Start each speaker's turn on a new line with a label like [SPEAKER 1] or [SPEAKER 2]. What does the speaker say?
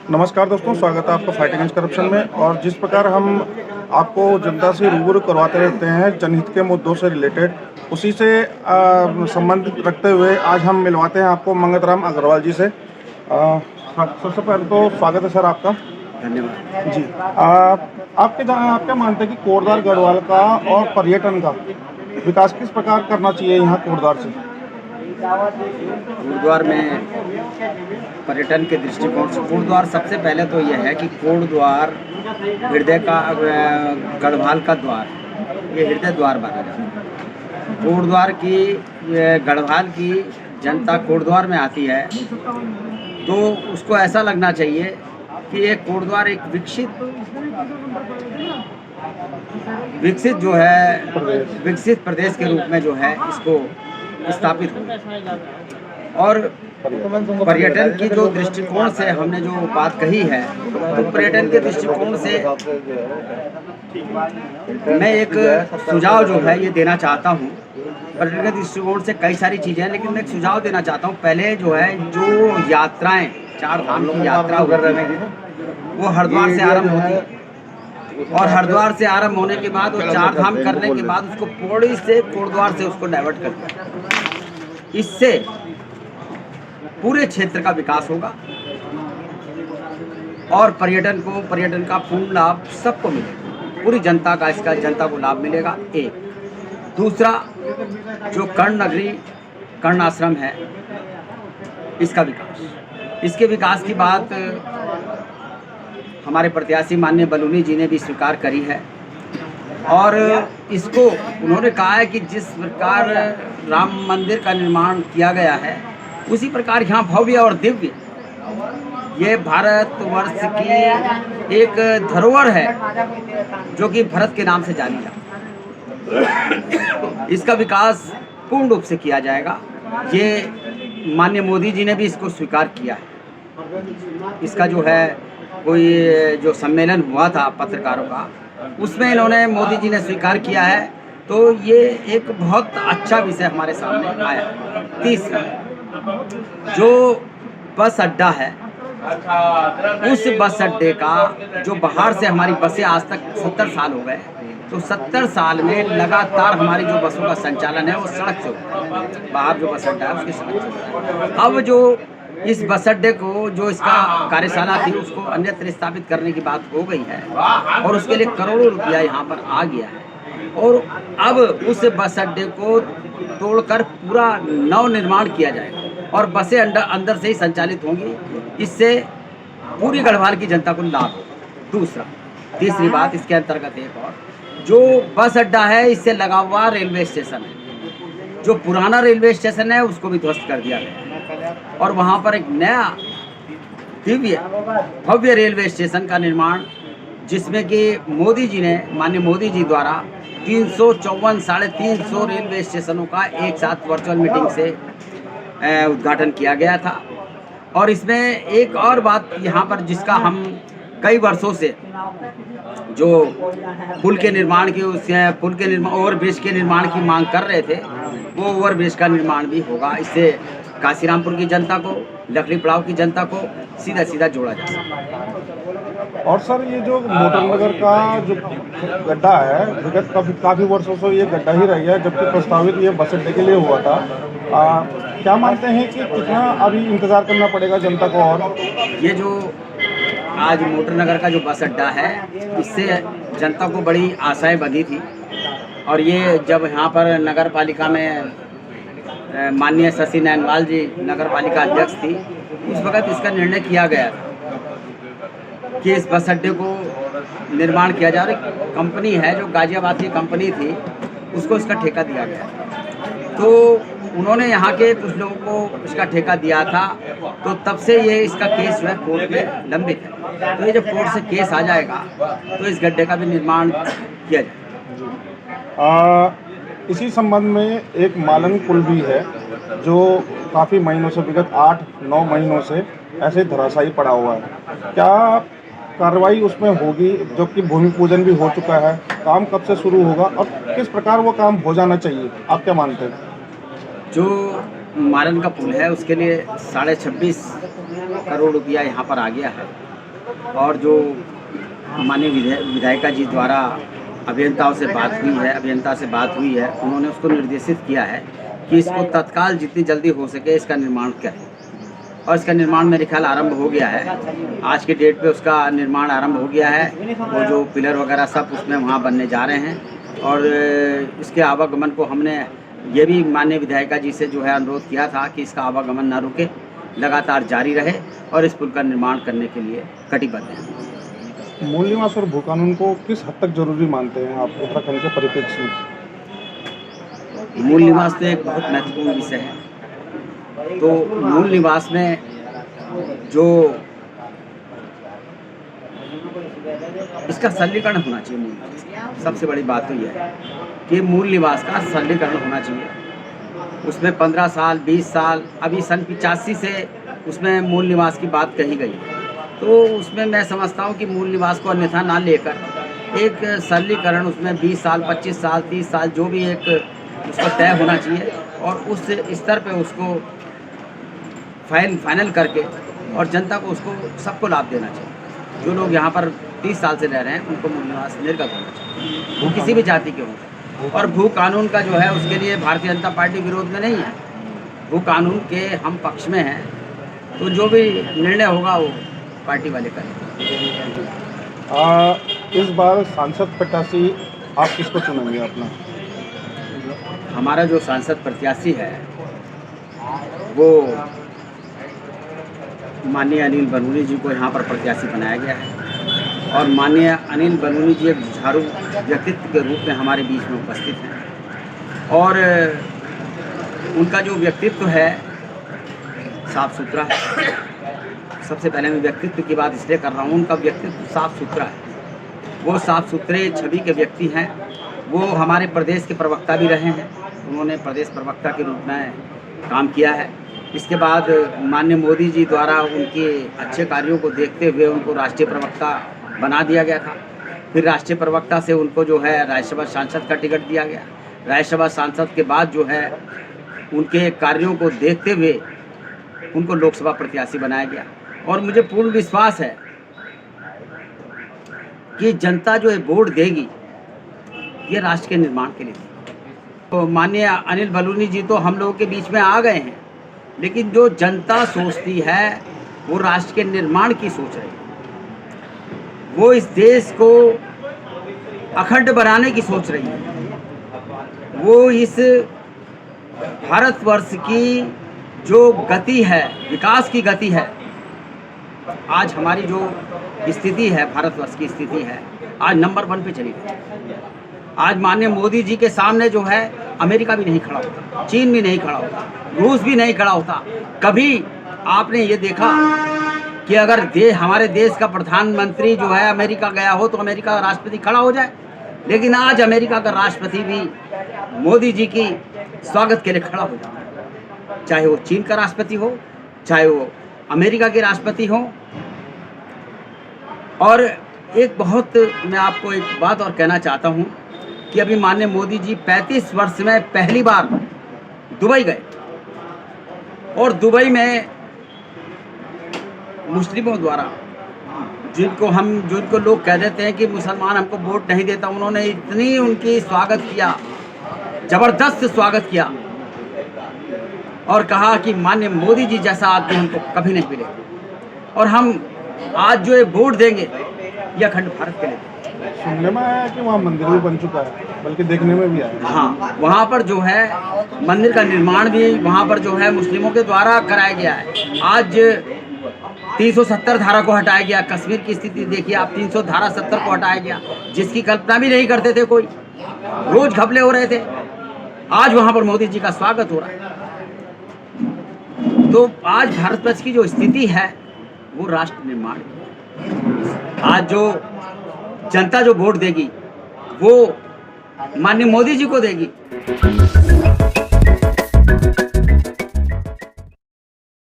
[SPEAKER 1] नमस्कार दोस्तों, स्वागत है आपका फाइट अगेंस्ट करप्शन में। और जिस प्रकार हम आपको जनता से रूबरू करवाते रहते हैं जनहित के मुद्दों से रिलेटेड, उसी से संबंध रखते हुए आज हम मिलवाते हैं आपको मंगतराम अग्रवाल जी से। सबसे पहले तो स्वागत है सर आपका।
[SPEAKER 2] धन्यवाद
[SPEAKER 1] जी। आप क्या मानते हैं कि कोटद्वार गढ़वाल का और पर्यटन का विकास किस प्रकार करना चाहिए यहाँ कोटद्वार से?
[SPEAKER 2] कोटद्वार में पर्यटन के दृष्टिकोण से कोटद्वार सबसे पहले तो यह है कि कोटद्वार हृदय का गढ़वाल का द्वार, ये हृदय द्वार माना जाता है। कोटद्वार की गढ़वाल की जनता कोटद्वार में आती है तो उसको ऐसा लगना चाहिए कि ये कोटद्वार एक विकसित प्रदेश के रूप में जो है इसको स्थापित हो। और पर्यटन की जो दृष्टिकोण से हमने जो बात कही है, तो पर्यटन के दृष्टिकोण से मैं एक सुझाव जो है ये देना चाहता हूँ। पर्यटन के दृष्टिकोण से कई सारी चीज़ें हैं, लेकिन मैं एक सुझाव देना चाहता हूँ। पहले जो है जो यात्राएं, 4 धाम की यात्रा होती है वो हरिद्वार से आरंभ होती है, और हरिद्वार से आरंभ होने के बाद वो 4 धाम करने के बाद उसको पौड़ी से कोटद्वार से उसको डाइवर्ट कर दिया। इससे पूरे क्षेत्र का विकास होगा और पर्यटन का पूर्ण लाभ सबको मिलेगा, पूरी जनता को लाभ मिलेगा। एक दूसरा, जो कर्ण नगरी कर्ण आश्रम है, इसके विकास की बात हमारे प्रत्याशी माननीय बलूनी जी ने भी स्वीकार करी है। और इसको उन्होंने कहा है कि जिस प्रकार राम मंदिर का निर्माण किया गया है, उसी प्रकार यहाँ भव्य और दिव्य ये भारतवर्ष की एक धरोहर है जो कि भरत के नाम से जानी जाती है। इसका विकास पूर्ण रूप से किया जाएगा। ये माननीय मोदी जी ने भी इसको स्वीकार किया है। इसका जो है कोई जो सम्मेलन हुआ था पत्रकारों का, उसमें इन्होंने मोदी जी ने स्वीकार किया है, तो ये एक बहुत अच्छा विषय हमारे सामने आया। तीसरा, जो बस अड्डा है, उस बस अड्डे का जो बाहर से हमारी बसें आज तक 70 साल हो गए, तो 70 साल में लगातार हमारी जो बसों का संचालन है वो सड़क से होता है। बाहर जो बस अड्डा है उसकी सड़क से होता है। अब जो इस बस अड्डे को जो इसका कार्यशाला थी उसको अन्यत्र स्थापित करने की बात हो गई है, और उसके लिए करोड़ों रुपया यहाँ पर आ गया है। और अब उस बस अड्डे को तोड़कर पूरा नव निर्माण किया जाएगा और बसें अंदर से ही संचालित होंगी। इससे पूरी गढ़वाल की जनता को लाभ होगा। तीसरी बात इसके अंतर्गत एक और, जो बस अड्डा है इससे लगा हुआ रेलवे स्टेशन है, जो पुराना रेलवे स्टेशन है उसको भी ध्वस्त कर दिया गया है, और वहाँ पर एक नया दिव्य भव्य रेलवे स्टेशन का निर्माण, जिसमें कि माननीय मोदी जी द्वारा 354 रेलवे स्टेशनों का एक साथ वर्चुअल मीटिंग से उद्घाटन किया गया था। और इसमें एक और बात यहाँ पर, जिसका हम कई वर्षों से जो ओवरब्रिज के निर्माण की मांग कर रहे थे, वो ओवरब्रिज का निर्माण भी होगा। इससे काशीरामपुर की जनता को, लकड़ी पड़ाव की जनता को सीधा जोड़ा जा सकता है।
[SPEAKER 1] और सर, ये जो मोटरनगर का जो गड्ढा है, विगत काफ़ी वर्षों से ये गड्ढा ही रह गया, जबकि प्रस्तावित ये बस अड्डे के लिए हुआ था। क्या मानते हैं कि कितना अभी इंतज़ार करना पड़ेगा जनता को? और
[SPEAKER 2] ये जो आज मोटरनगर का जो बस अड्डा है, इससे जनता को बड़ी आशाएं बंधी थी, और ये जब यहाँ पर नगर पालिका में माननीय शशि नैनवाल जी नगर पालिका अध्यक्ष थी, उस वक्त इसका निर्णय किया गया था कि इस बस अड्डे को निर्माण किया जाए। कंपनी है जो गाजियाबाद की कंपनी थी, उसको इसका ठेका दिया गया। तो उन्होंने यहाँ के कुछ लोगों को इसका ठेका दिया था, तो तब से ये इसका केस जो है कोर्ट में लंबित है। तो ये जब कोर्ट से केस आ जाएगा तो इस गड्ढे का भी निर्माण किया जाएगा।
[SPEAKER 1] इसी संबंध में एक मालन पुल भी है जो काफ़ी महीनों से, विगत 8-9 महीनों से ऐसे धराशायी पड़ा हुआ है। क्या कार्रवाई उसमें होगी, जबकि भूमि पूजन भी हो चुका है? काम कब से शुरू होगा और किस प्रकार वो काम हो जाना चाहिए, आप क्या मानते हैं?
[SPEAKER 2] जो मालन का पुल है उसके लिए 26.5 करोड़ रुपया यहाँ पर आ गया है, और जो माननीय विधायिका जी द्वारा अभियंता से बात हुई है, उन्होंने उसको निर्देशित किया है कि इसको तत्काल जितनी जल्दी हो सके इसका निर्माण करें। और इसका निर्माण मेरे ख्याल आरंभ हो गया है। आज के डेट पे उसका निर्माण आरंभ हो गया है। वो जो पिलर वगैरह सब उसमें वहाँ बनने जा रहे हैं। और इसके आवागमन को हमने ये भी माननीय विधायिका जी से जो है अनुरोध किया था कि इसका आवागमन ना रुके, लगातार जारी रहे और इस पुल का निर्माण करने के लिए कटिबद्ध हैं।
[SPEAKER 1] मूल निवास और भू कानून को किस हद तक जरूरी मानते हैं आप उत्तराखंड के परिप्रेक्ष्य में?
[SPEAKER 2] मूल निवास तो एक बहुत महत्वपूर्ण विषय है। तो मूल निवास में जो इसका सरलीकरण होना चाहिए। मूल निवास का सबसे बड़ी बात तो यह है कि मूल निवास का सरलीकरण होना चाहिए। उसमें 15 साल 20 साल अभी सन 85 से उसमें मूल निवास की बात कही गई है। तो उसमें मैं समझता हूँ कि मूल निवास को अन्यथा ना लेकर एक सरलीकरण उसमें 20 साल 25 साल 30 साल जो भी एक उसका तय होना चाहिए और उस स्तर पे उसको फाइनल करके और जनता को उसको सबको लाभ देना चाहिए। जो लोग यहाँ पर 30 साल से रह रहे हैं उनको मूल निवास निर्गत होना चाहिए, वो किसी भी जाति के हों। और भू कानून का जो है उसके लिए भारतीय जनता पार्टी विरोध में नहीं है। भू कानून के हम पक्ष में हैं। तो जो भी निर्णय होगा वो पार्टी वाले करेंगे।
[SPEAKER 1] इस बार सांसद प्रत्याशी आप किसको चुनेंगे अपना?
[SPEAKER 2] हमारा जो सांसद प्रत्याशी है वो माननीय अनिल बलूनी जी को यहाँ पर प्रत्याशी बनाया गया है। और माननीय अनिल बलूनी जी एक जुझारू व्यक्तित्व के रूप में हमारे बीच में उपस्थित हैं। और उनका जो व्यक्तित्व है साफ सुथरा है। सबसे पहले मैं व्यक्तित्व की बात इसलिए कर रहा हूँ, उनका व्यक्तित्व साफ सुथरा है। वो साफ सुथरे छवि के व्यक्ति हैं। वो हमारे प्रदेश के प्रवक्ता भी रहे हैं। उन्होंने प्रदेश प्रवक्ता के रूप में काम किया है। इसके बाद माननीय मोदी जी द्वारा उनके अच्छे कार्यों को देखते हुए उनको राष्ट्रीय प्रवक्ता बना दिया गया था। फिर राष्ट्रीय प्रवक्ता से उनको जो है राज्यसभा सांसद का टिकट दिया गया। राज्यसभा सांसद के बाद जो है उनके कार्यों को देखते हुए उनको लोकसभा प्रत्याशी बनाया गया। और मुझे पूर्ण विश्वास है कि जनता जो है वोट देगी ये राष्ट्र के निर्माण के लिए। तो माननीय अनिल बलूनी जी तो हम लोगों के बीच में आ गए हैं, लेकिन जो जनता सोचती है वो राष्ट्र के निर्माण की सोच रही है। वो इस देश को अखंड बनाने की सोच रही है। वो इस भारतवर्ष की जो गति है, विकास की गति है, आज हमारी जो स्थिति है, भारतवर्ष की स्थिति है, आज नंबर 1 पे चली गई। आज माननीय मोदी जी के सामने जो है अमेरिका भी नहीं खड़ा होता, चीन भी नहीं खड़ा होता, रूस भी नहीं खड़ा होता। कभी आपने ये देखा कि अगर हमारे देश का प्रधानमंत्री जो है अमेरिका गया हो तो अमेरिका का राष्ट्रपति खड़ा हो जाए? लेकिन आज अमेरिका का राष्ट्रपति भी मोदी जी की स्वागत के लिए खड़ा हो जाए, चाहे वो चीन का राष्ट्रपति हो, चाहे वो अमेरिका के राष्ट्रपति हो। और एक बहुत मैं आपको एक बात और कहना चाहता हूँ कि अभी माननीय मोदी जी 35 वर्ष में पहली बार दुबई गए और दुबई में मुस्लिमों द्वारा जिनको लोग कह देते हैं कि मुसलमान हमको वोट नहीं देता, उन्होंने इतनी उनकी स्वागत किया, ज़बरदस्त स्वागत किया और कहा कि माननीय मोदी जी जैसा आदमी हमको कभी नहीं मिले। और हम आज जो ये वोट देंगे ये अखंड भारत के लिए।
[SPEAKER 1] सुनने में आया कि वहाँ मंदिर भी बन चुका है, बल्कि देखने में भी आया।
[SPEAKER 2] हाँ, वहाँ पर जो है मंदिर का निर्माण भी वहाँ पर जो है मुस्लिमों के द्वारा कराया गया है। आज 370 धारा को हटाया गया। कश्मीर की स्थिति देखिए आप, 370 को हटाया गया, जिसकी कल्पना भी नहीं करते थे कोई, रोज घपले हो रहे थे। आज वहाँ पर मोदी जी का स्वागत हो रहा है। तो आज भारतवर्ष की जो स्थिति है वो राष्ट्र निर्माण की। आज जो जनता जो वोट देगी वो माननीय मोदी जी को देगी।